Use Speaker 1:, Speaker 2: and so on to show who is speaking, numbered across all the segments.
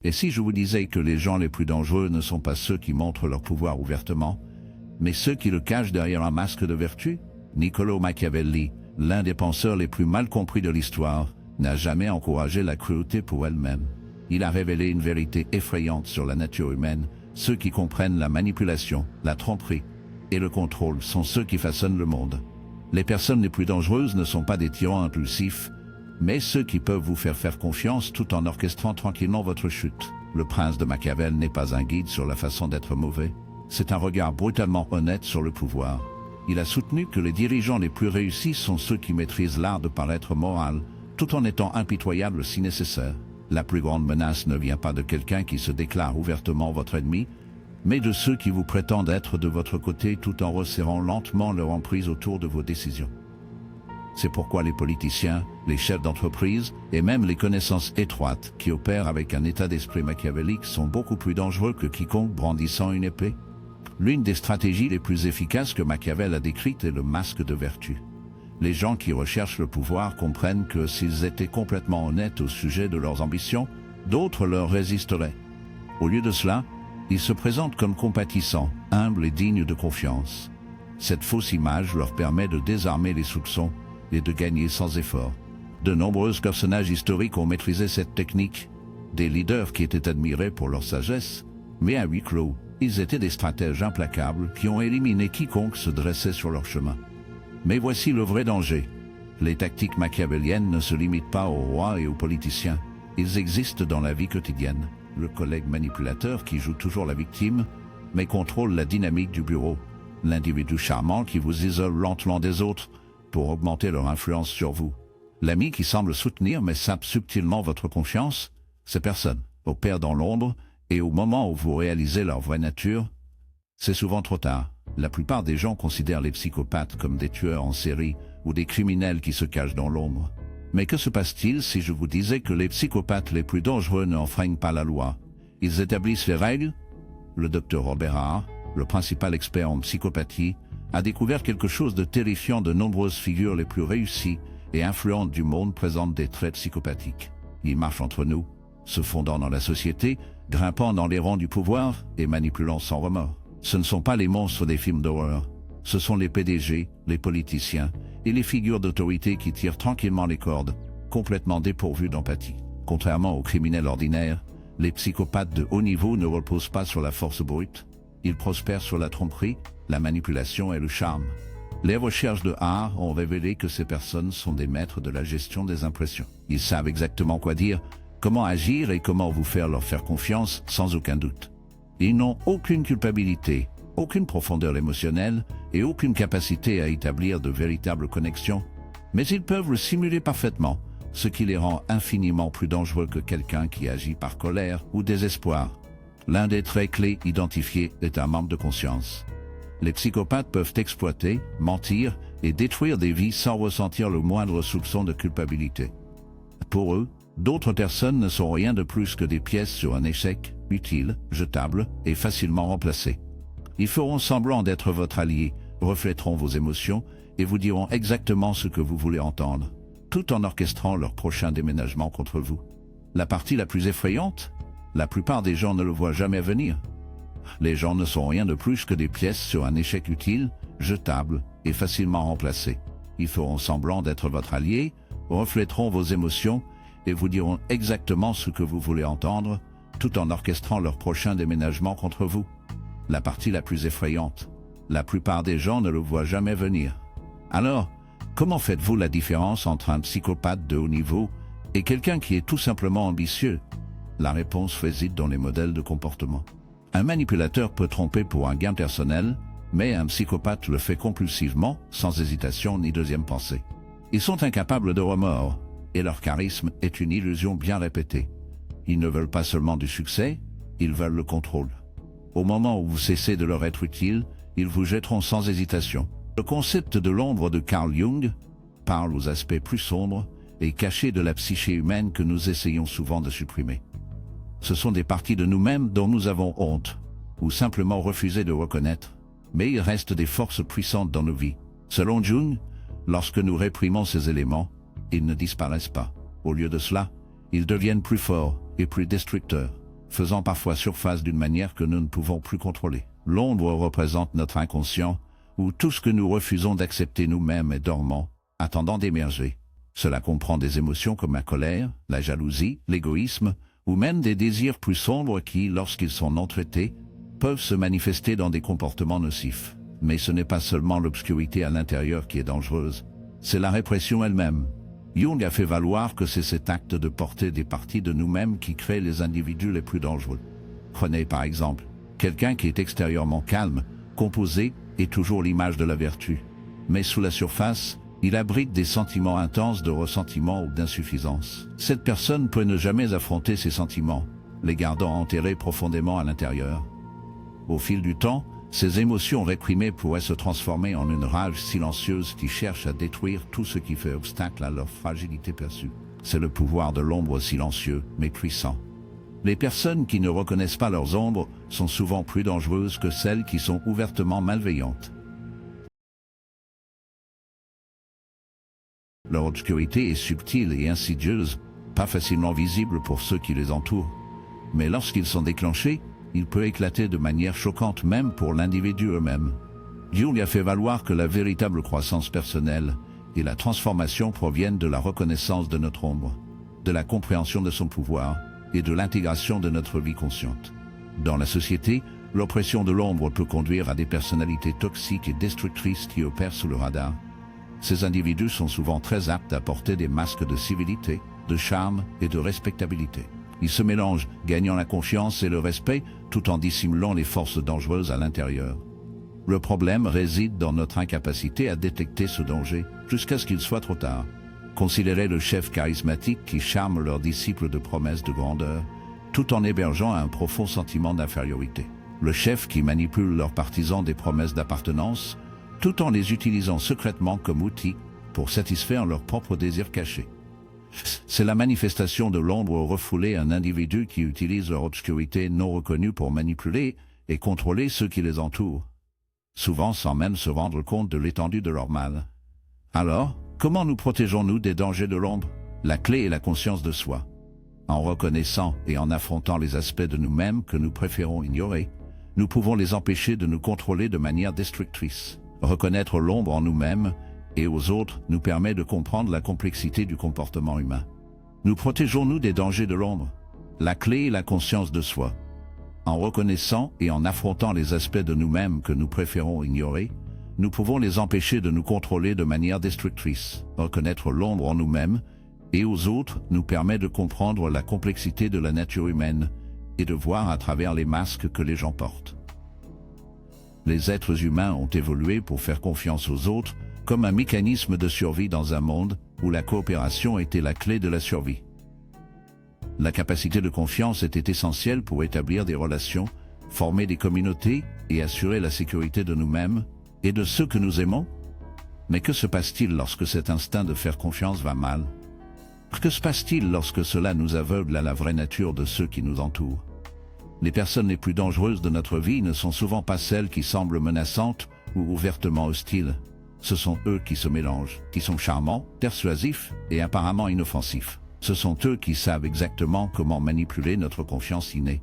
Speaker 1: Et si je vous disais que les gens les plus dangereux ne sont pas ceux qui montrent leur pouvoir ouvertement, mais ceux qui le cachent derrière un masque de vertu? Niccolò Machiavelli, l'un des penseurs les plus mal compris de l'histoire, n'a jamais encouragé la cruauté pour elle-même. Il a révélé une vérité effrayante sur la nature humaine. Ceux qui comprennent la manipulation, la tromperie et le contrôle sont ceux qui façonnent le monde. Les personnes les plus dangereuses ne sont pas des tyrans impulsifs, mais ceux qui peuvent vous faire confiance tout en orchestrant tranquillement votre chute. Le prince de Machiavel n'est pas un guide sur la façon d'être mauvais, c'est un regard brutalement honnête sur le pouvoir. Il a soutenu que les dirigeants les plus réussis sont ceux qui maîtrisent l'art de paraître moral, tout en étant impitoyables si nécessaire. La plus grande menace ne vient pas de quelqu'un qui se déclare ouvertement votre ennemi, mais de ceux qui vous prétendent être de votre côté tout en resserrant lentement leur emprise autour de vos décisions. C'est pourquoi les politiciens, les chefs d'entreprise et même les connaissances étroites qui opèrent avec un état d'esprit machiavélique sont beaucoup plus dangereux que quiconque brandissant une épée. L'une des stratégies les plus efficaces que Machiavel a décrites est le masque de vertu. Les gens qui recherchent le pouvoir comprennent que s'ils étaient complètement honnêtes au sujet de leurs ambitions, d'autres leur résisteraient. Au lieu de cela, ils se présentent comme compatissants, humbles et dignes de confiance. Cette fausse image leur permet de désarmer les soupçons et de gagner sans effort. De nombreux personnages historiques ont maîtrisé cette technique, des leaders qui étaient admirés pour leur sagesse, mais à huis clos, ils étaient des stratèges implacables qui ont éliminé quiconque se dressait sur leur chemin. Mais voici le vrai danger. Les tactiques machiavéliennes ne se limitent pas aux rois et aux politiciens. Ils existent dans la vie quotidienne. Le collègue manipulateur qui joue toujours la victime, mais contrôle la dynamique du bureau. L'individu charmant qui vous isole lentement des autres pour augmenter leur influence sur vous. L'ami qui semble soutenir mais sape subtilement votre confiance. Ces personnes opèrent dans l'ombre et au moment où vous réalisez leur vraie nature, c'est souvent trop tard. La plupart des gens considèrent les psychopathes comme des tueurs en série ou des criminels qui se cachent dans l'ombre. Mais que se passe-t-il si je vous disais que les psychopathes les plus dangereux n'enfreignent pas la loi? Ils établissent les règles? Le docteur Robert Hart, le principal expert en psychopathie, a découvert quelque chose de terrifiant. De nombreuses figures les plus réussies et influentes du monde présentent des traits psychopathiques. Ils marchent entre nous, se fondant dans la société, grimpant dans les rangs du pouvoir et manipulant sans remords. Ce ne sont pas les monstres des films d'horreur, ce sont les PDG, les politiciens et les figures d'autorité qui tirent tranquillement les cordes, complètement dépourvus d'empathie. Contrairement aux criminels ordinaires, les psychopathes de haut niveau ne reposent pas sur la force brute, ils prospèrent sur la tromperie, la manipulation et le charme. Les recherches de Hart ont révélé que ces personnes sont des maîtres de la gestion des impressions. Ils savent exactement quoi dire, comment agir et comment vous leur faire confiance sans aucun doute. Ils n'ont aucune culpabilité, aucune profondeur émotionnelle et aucune capacité à établir de véritables connexions, mais ils peuvent le simuler parfaitement, ce qui les rend infiniment plus dangereux que quelqu'un qui agit par colère ou désespoir. L'un des traits clés identifiés est un manque de conscience. Les psychopathes peuvent exploiter, mentir et détruire des vies sans ressentir le moindre soupçon de culpabilité. Pour eux, d'autres personnes ne sont rien de plus que des pièces sur un échec, utiles, jetables et facilement remplacées. Ils feront semblant d'être votre allié, reflèteront vos émotions et vous diront exactement ce que vous voulez entendre, tout en orchestrant leur prochain déménagement contre vous. La partie la plus effrayante, la plupart des gens ne le voient jamais venir. Les gens ne sont rien de plus que des pièces sur un échec utile, jetable et facilement remplacé. Ils feront semblant d'être votre allié, reflèteront vos émotions et vous diront exactement ce que vous voulez entendre, tout en orchestrant leur prochain déménagement contre vous. La partie la plus effrayante, la plupart des gens ne le voient jamais venir. Alors, comment faites-vous la différence entre un psychopathe de haut niveau et quelqu'un qui est tout simplement ambitieux? La réponse réside dans les modèles de comportement. Un manipulateur peut tromper pour un gain personnel, mais un psychopathe le fait compulsivement, sans hésitation ni deuxième pensée. Ils sont incapables de remords, et leur charisme est une illusion bien répétée. Ils ne veulent pas seulement du succès, ils veulent le contrôle. Au moment où vous cessez de leur être utile, ils vous jetteront sans hésitation. Le concept de l'ombre de Carl Jung parle aux aspects plus sombres et cachés de la psyché humaine que nous essayons souvent de supprimer. Ce sont des parties de nous-mêmes dont nous avons honte, ou simplement refusé de reconnaître, mais il reste des forces puissantes dans nos vies. Selon Jung, lorsque nous réprimons ces éléments, ils ne disparaissent pas. Au lieu de cela, ils deviennent plus forts et plus destructeurs. faisant parfois surface d'une manière que nous ne pouvons plus contrôler. L'ombre représente notre inconscient, où tout ce que nous refusons d'accepter nous-mêmes est dormant, attendant d'émerger. Cela comprend des émotions comme la colère, la jalousie, l'égoïsme, ou même des désirs plus sombres qui, lorsqu'ils sont non traités, peuvent se manifester dans des comportements nocifs. Mais ce n'est pas seulement l'obscurité à l'intérieur qui est dangereuse, c'est la répression elle-même. Jung a fait valoir que c'est cet acte de porter des parties de nous-mêmes qui crée les individus les plus dangereux. Prenez par exemple, quelqu'un qui est extérieurement calme, composé, et toujours l'image de la vertu. Mais sous la surface, il abrite des sentiments intenses de ressentiment ou d'insuffisance. Cette personne peut ne jamais affronter ses sentiments, les gardant enterrés profondément à l'intérieur. Au fil du temps, ces émotions réprimées pourraient se transformer en une rage silencieuse qui cherche à détruire tout ce qui fait obstacle à leur fragilité perçue. C'est le pouvoir de l'ombre silencieux, mais puissant. Les personnes qui ne reconnaissent pas leurs ombres sont souvent plus dangereuses que celles qui sont ouvertement malveillantes. Leur obscurité est subtile et insidieuse, pas facilement visible pour ceux qui les entourent. Mais lorsqu'ils sont déclenchés, il peut éclater de manière choquante même pour l'individu eux-mêmes. Jung a fait valoir que la véritable croissance personnelle et la transformation proviennent de la reconnaissance de notre ombre, de la compréhension de son pouvoir et de l'intégration de notre vie consciente. Dans la société, l'oppression de l'ombre peut conduire à des personnalités toxiques et destructrices qui opèrent sous le radar. Ces individus sont souvent très aptes à porter des masques de civilité, de charme et de respectabilité. Ils se mélangent, gagnant la confiance et le respect, tout en dissimulant les forces dangereuses à l'intérieur. Le problème réside dans notre incapacité à détecter ce danger, jusqu'à ce qu'il soit trop tard. Considérez le chef charismatique qui charme leurs disciples de promesses de grandeur, tout en hébergeant un profond sentiment d'infériorité. Le chef qui manipule leurs partisans des promesses d'appartenance, tout en les utilisant secrètement comme outils pour satisfaire leurs propres désirs cachés. C'est la manifestation de l'ombre refoulée, un individu qui utilise leur obscurité non reconnue pour manipuler et contrôler ceux qui les entourent, souvent sans même se rendre compte de l'étendue de leur mal. Alors, comment nous protégeons-nous des dangers de l'ombre? La clé est la conscience de soi. En reconnaissant et en affrontant les aspects de nous-mêmes que nous préférons ignorer, nous pouvons les empêcher de nous contrôler de manière destructrice. Reconnaître l'ombre en nous-mêmes et aux autres nous permet de comprendre la complexité du comportement humain. Nous protégeons-nous des dangers de l'ombre? La clé est la conscience de soi. En reconnaissant et en affrontant les aspects de nous-mêmes que nous préférons ignorer, nous pouvons les empêcher de nous contrôler de manière destructrice. Reconnaître l'ombre en nous-mêmes et aux autres nous permet de comprendre la complexité de la nature humaine et de voir à travers les masques que les gens portent. Les êtres humains ont évolué pour faire confiance aux autres, comme un mécanisme de survie dans un monde où la coopération était la clé de la survie. La capacité de confiance était essentielle pour établir des relations, former des communautés et assurer la sécurité de nous-mêmes et de ceux que nous aimons. Mais que se passe-t-il lorsque cet instinct de faire confiance va mal? Que se passe-t-il lorsque cela nous aveugle à la vraie nature de ceux qui nous entourent? Les personnes les plus dangereuses de notre vie ne sont souvent pas celles qui semblent menaçantes ou ouvertement hostiles. Ce sont eux qui se mélangent, qui sont charmants, persuasifs et apparemment inoffensifs. Ce sont eux qui savent exactement comment manipuler notre confiance innée.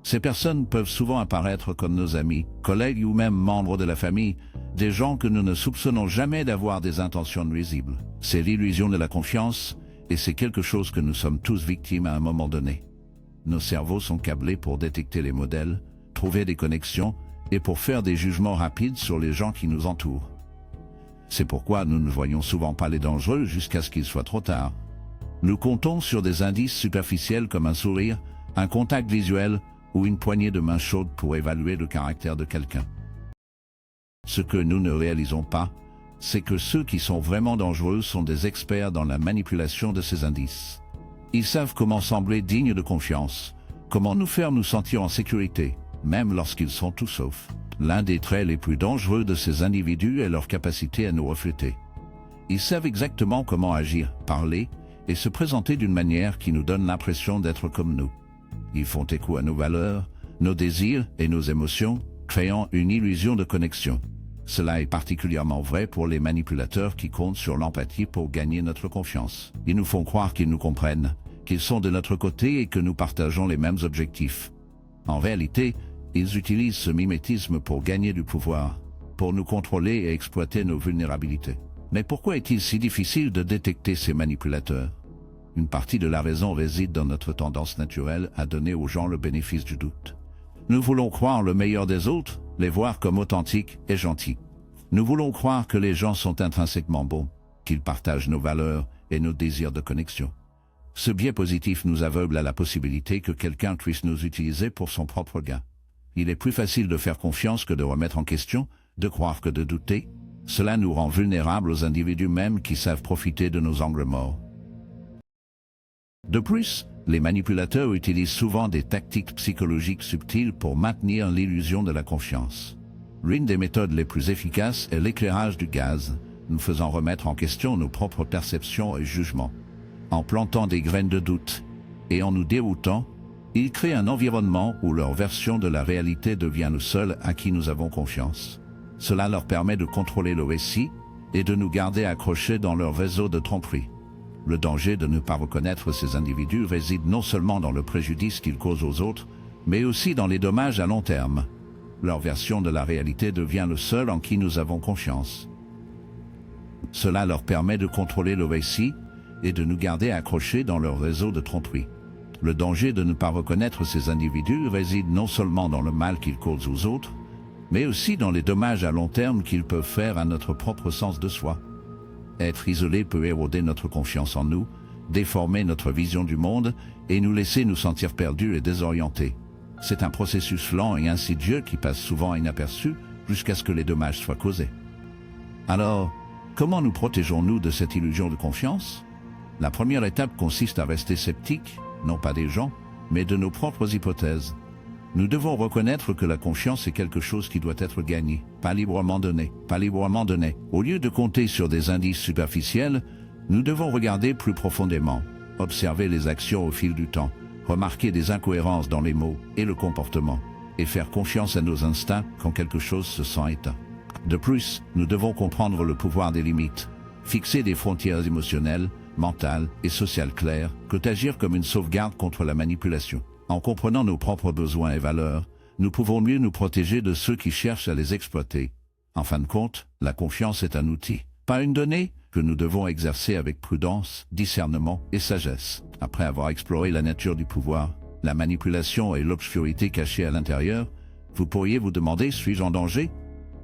Speaker 1: Ces personnes peuvent souvent apparaître comme nos amis, collègues ou même membres de la famille, des gens que nous ne soupçonnons jamais d'avoir des intentions nuisibles. C'est l'illusion de la confiance et c'est quelque chose que nous sommes tous victimes à un moment donné. Nos cerveaux sont câblés pour détecter les modèles, trouver des connexions et pour faire des jugements rapides sur les gens qui nous entourent. C'est pourquoi nous ne voyons souvent pas les dangereux jusqu'à ce qu'il soit trop tard. Nous comptons sur des indices superficiels comme un sourire, un contact visuel ou une poignée de main chaude pour évaluer le caractère de quelqu'un. Ce que nous ne réalisons pas, c'est que ceux qui sont vraiment dangereux sont des experts dans la manipulation de ces indices. Ils savent comment sembler dignes de confiance, comment nous faire nous sentir en sécurité, même lorsqu'ils sont tout sauf. L'un des traits les plus dangereux de ces individus est leur capacité à nous refléter. Ils savent exactement comment agir, parler et se présenter d'une manière qui nous donne l'impression d'être comme nous. Ils font écho à nos valeurs, nos désirs et nos émotions, créant une illusion de connexion. Cela est particulièrement vrai pour les manipulateurs qui comptent sur l'empathie pour gagner notre confiance. Ils nous font croire qu'ils nous comprennent, qu'ils sont de notre côté et que nous partageons les mêmes objectifs. En réalité, ils utilisent ce mimétisme pour gagner du pouvoir, pour nous contrôler et exploiter nos vulnérabilités. Mais pourquoi est-il si difficile de détecter ces manipulateurs? Une partie de la raison réside dans notre tendance naturelle à donner aux gens le bénéfice du doute. Nous voulons croire le meilleur des autres, les voir comme authentiques et gentils. Nous voulons croire que les gens sont intrinsèquement bons, qu'ils partagent nos valeurs et nos désirs de connexion. Ce biais positif nous aveugle à la possibilité que quelqu'un puisse nous utiliser pour son propre gain. Il est plus facile de faire confiance que de remettre en question, de croire que de douter. Cela nous rend vulnérables aux individus mêmes qui savent profiter de nos angles morts. De plus, les manipulateurs utilisent souvent des tactiques psychologiques subtiles pour maintenir l'illusion de la confiance. L'une des méthodes les plus efficaces est l'éclairage du gaz, nous faisant remettre en question nos propres perceptions et jugements. En plantant des graines de doute et en nous déroutant, ils créent un environnement où leur version de la réalité devient le seul à qui nous avons confiance. Cela leur permet de contrôler le récit et de nous garder accrochés dans leur réseau de tromperie. Le danger de ne pas reconnaître ces individus réside non seulement dans le préjudice qu'ils causent aux autres, mais aussi dans les dommages à long terme. Leur version de la réalité devient le seul en qui nous avons confiance. Cela leur permet de contrôler le récit et de nous garder accrochés dans leur réseau de tromperie. Le danger de ne pas reconnaître ces individus réside non seulement dans le mal qu'ils causent aux autres, mais aussi dans les dommages à long terme qu'ils peuvent faire à notre propre sens de soi. Être isolé peut éroder notre confiance en nous, déformer notre vision du monde et nous laisser nous sentir perdus et désorientés. C'est un processus lent et insidieux qui passe souvent inaperçu jusqu'à ce que les dommages soient causés. Alors, comment nous protégeons-nous de cette illusion de confiance? La première étape consiste à rester sceptiques, non pas des gens, mais de nos propres hypothèses. Nous devons reconnaître que la confiance est quelque chose qui doit être gagné, pas librement donné, pas librement donné. Au lieu de compter sur des indices superficiels, nous devons regarder plus profondément, observer les actions au fil du temps, remarquer des incohérences dans les mots et le comportement, et faire confiance à nos instincts quand quelque chose se sent éteint. De plus, nous devons comprendre le pouvoir des limites, fixer des frontières émotionnelles, mentales et sociales claires, que d'agir comme une sauvegarde contre la manipulation. En comprenant nos propres besoins et valeurs, nous pouvons mieux nous protéger de ceux qui cherchent à les exploiter. En fin de compte, la confiance est un outil, pas une donnée, que nous devons exercer avec prudence, discernement et sagesse. Après avoir exploré la nature du pouvoir, la manipulation et l'obscurité cachée à l'intérieur, vous pourriez vous demander: suis-je en danger?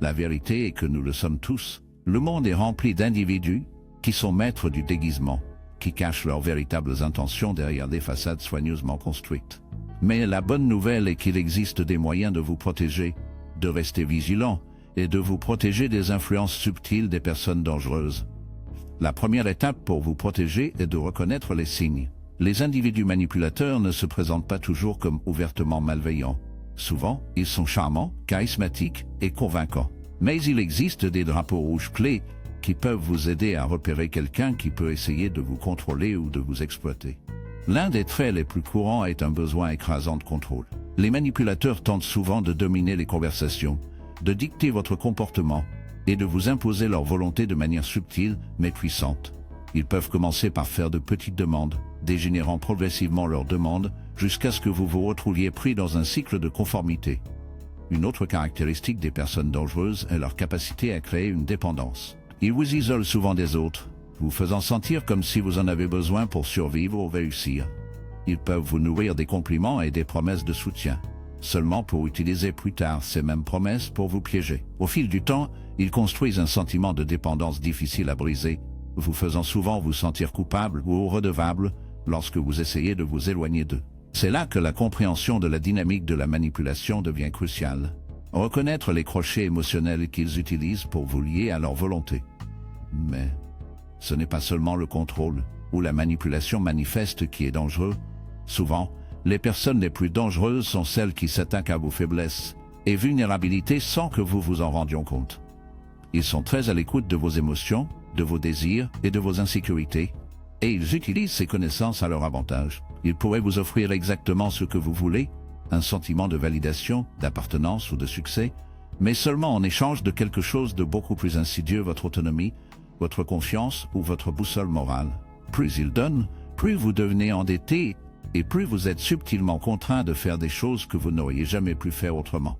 Speaker 1: La vérité est que nous le sommes tous. Le monde est rempli d'individus qui sont maîtres du déguisement, qui cachent leurs véritables intentions derrière des façades soigneusement construites. Mais la bonne nouvelle est qu'il existe des moyens de vous protéger, de rester vigilant et de vous protéger des influences subtiles des personnes dangereuses. La première étape pour vous protéger est de reconnaître les signes. Les individus manipulateurs ne se présentent pas toujours comme ouvertement malveillants. Souvent, ils sont charmants, charismatiques et convaincants. Mais il existe des drapeaux rouges clés qui peuvent vous aider à repérer quelqu'un qui peut essayer de vous contrôler ou de vous exploiter. L'un des traits les plus courants est un besoin écrasant de contrôle. Les manipulateurs tentent souvent de dominer les conversations, de dicter votre comportement et de vous imposer leur volonté de manière subtile mais puissante. Ils peuvent commencer par faire de petites demandes, dégénérant progressivement leurs demandes jusqu'à ce que vous vous retrouviez pris dans un cycle de conformité. Une autre caractéristique des personnes dangereuses est leur capacité à créer une dépendance. Ils vous isolent souvent des autres, vous faisant sentir comme si vous en avez besoin pour survivre ou réussir. Ils peuvent vous nourrir des compliments et des promesses de soutien, seulement pour utiliser plus tard ces mêmes promesses pour vous piéger. Au fil du temps, ils construisent un sentiment de dépendance difficile à briser, vous faisant souvent vous sentir coupable ou redevable lorsque vous essayez de vous éloigner d'eux. C'est là que la compréhension de la dynamique de la manipulation devient cruciale. Reconnaître les crochets émotionnels qu'ils utilisent pour vous lier à leur volonté. Mais ce n'est pas seulement le contrôle ou la manipulation manifeste qui est dangereux. Souvent, les personnes les plus dangereuses sont celles qui s'attaquent à vos faiblesses et vulnérabilités sans que vous vous en rendiez compte. Ils sont très à l'écoute de vos émotions, de vos désirs et de vos insécurités, et ils utilisent ces connaissances à leur avantage. Ils pourraient vous offrir exactement ce que vous voulez, un sentiment de validation, d'appartenance ou de succès, mais seulement en échange de quelque chose de beaucoup plus insidieux: votre autonomie, votre confiance ou votre boussole morale. Plus ils donnent, plus vous devenez endetté et plus vous êtes subtilement contraint de faire des choses que vous n'auriez jamais pu faire autrement.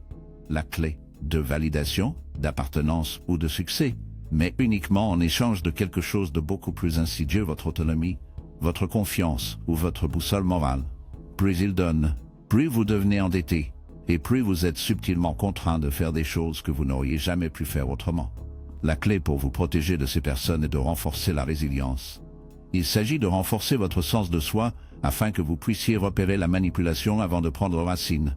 Speaker 1: La clé de validation, d'appartenance ou de succès, mais uniquement en échange de quelque chose de beaucoup plus insidieux, votre autonomie, votre confiance ou votre boussole morale. Plus il donne, plus vous devenez endetté, et plus vous êtes subtilement contraint de faire des choses que vous n'auriez jamais pu faire autrement. La clé pour vous protéger de ces personnes est de renforcer la résilience. Il s'agit de renforcer votre sens de soi afin que vous puissiez repérer la manipulation avant de prendre racine.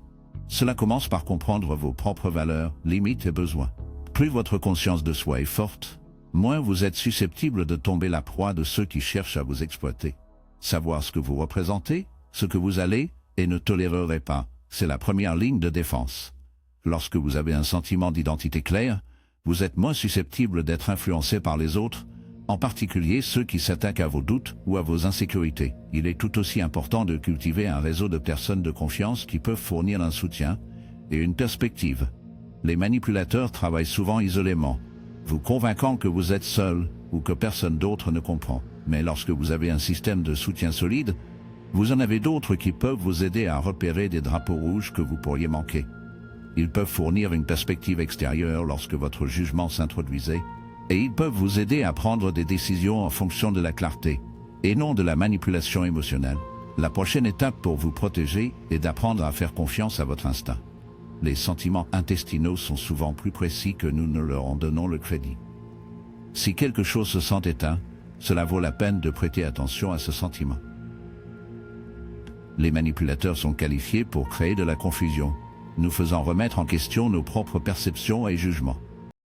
Speaker 1: Cela commence par comprendre vos propres valeurs, limites et besoins. Plus votre conscience de soi est forte, moins vous êtes susceptible de tomber la proie de ceux qui cherchent à vous exploiter. Savoir ce que vous représentez, ce que vous allez et ne tolérerez pas, c'est la première ligne de défense. Lorsque vous avez un sentiment d'identité clair, vous êtes moins susceptible d'être influencé par les autres, en particulier ceux qui s'attaquent à vos doutes ou à vos insécurités. Il est tout aussi important de cultiver un réseau de personnes de confiance qui peuvent fournir un soutien et une perspective. Les manipulateurs travaillent souvent isolément, vous convainquant que vous êtes seul ou que personne d'autre ne comprend. Mais lorsque vous avez un système de soutien solide, vous en avez d'autres qui peuvent vous aider à repérer des drapeaux rouges que vous pourriez manquer. Ils peuvent fournir une perspective extérieure lorsque votre jugement s'introduisait, et ils peuvent vous aider à prendre des décisions en fonction de la clarté, et non de la manipulation émotionnelle. La prochaine étape pour vous protéger est d'apprendre à faire confiance à votre instinct. Les sentiments intestinaux sont souvent plus précis que nous ne leur en donnons le crédit. Si quelque chose se sent éteint, cela vaut la peine de prêter attention à ce sentiment. Les manipulateurs sont qualifiés pour créer de la confusion, nous faisant remettre en question nos propres perceptions et jugements.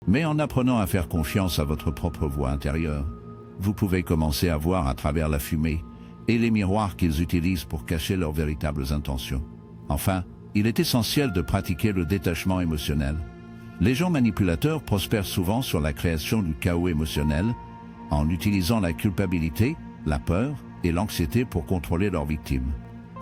Speaker 1: Mais en apprenant à faire confiance à votre propre voix intérieure, vous pouvez commencer à voir à travers la fumée et les miroirs qu'ils utilisent pour cacher leurs véritables intentions. Enfin, il est essentiel de pratiquer le détachement émotionnel. Les gens manipulateurs prospèrent souvent sur la création du chaos émotionnel, en utilisant la culpabilité, la peur et l'anxiété pour contrôler leurs victimes.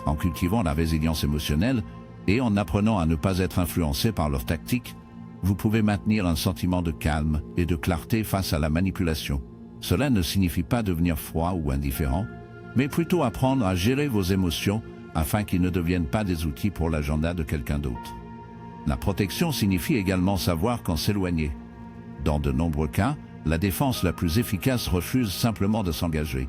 Speaker 1: En cultivant la résilience émotionnelle et en apprenant à ne pas être influencé par leurs tactiques, vous pouvez maintenir un sentiment de calme et de clarté face à la manipulation. Cela ne signifie pas devenir froid ou indifférent, mais plutôt apprendre à gérer vos émotions afin qu'ils ne deviennent pas des outils pour l'agenda de quelqu'un d'autre. La protection signifie également savoir quand s'éloigner. Dans de nombreux cas, la défense la plus efficace refuse simplement de s'engager.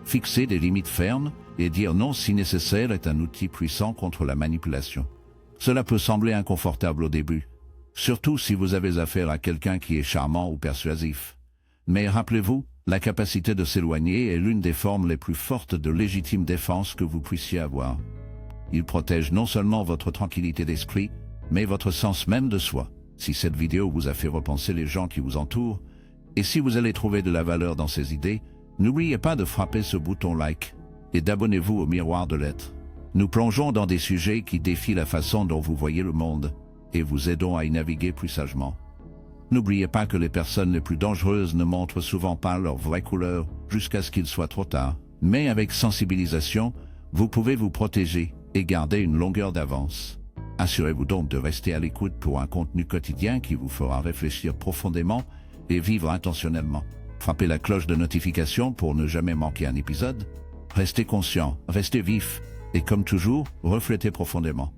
Speaker 1: Fixer des limites fermes et dire non si nécessaire est un outil puissant contre la manipulation. Cela peut sembler inconfortable au début, surtout si vous avez affaire à quelqu'un qui est charmant ou persuasif. Mais rappelez-vous, la capacité de s'éloigner est l'une des formes les plus fortes de légitime défense que vous puissiez avoir. Il protège non seulement votre tranquillité d'esprit, mais votre sens même de soi. Si cette vidéo vous a fait repenser les gens qui vous entourent, et si vous allez trouver de la valeur dans ces idées, n'oubliez pas de frapper ce bouton like et d'abonnez-vous au Miroir de l'Être. Nous plongeons dans des sujets qui défient la façon dont vous voyez le monde et vous aidons à y naviguer plus sagement. N'oubliez pas que les personnes les plus dangereuses ne montrent souvent pas leur vraie couleur jusqu'à ce qu'il soit trop tard. Mais avec sensibilisation, vous pouvez vous protéger et garder une longueur d'avance. Assurez-vous donc de rester à l'écoute pour un contenu quotidien qui vous fera réfléchir profondément et vivre intentionnellement. Frappez la cloche de notification pour ne jamais manquer un épisode. Restez conscient, restez vif et comme toujours, reflétez profondément.